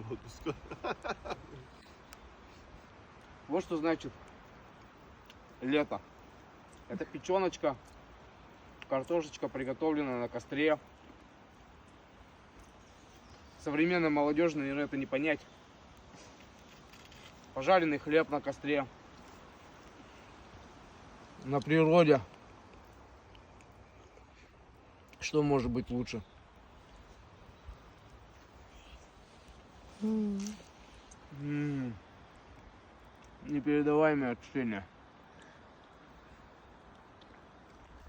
отпуска. Вот что значит лето. Это печеночка, картошечка, приготовленная на костре. Современной молодежи, наверное, это не понять. Пожаренный хлеб на костре. На природе. Что может быть лучше? Непередаваемое ощущение.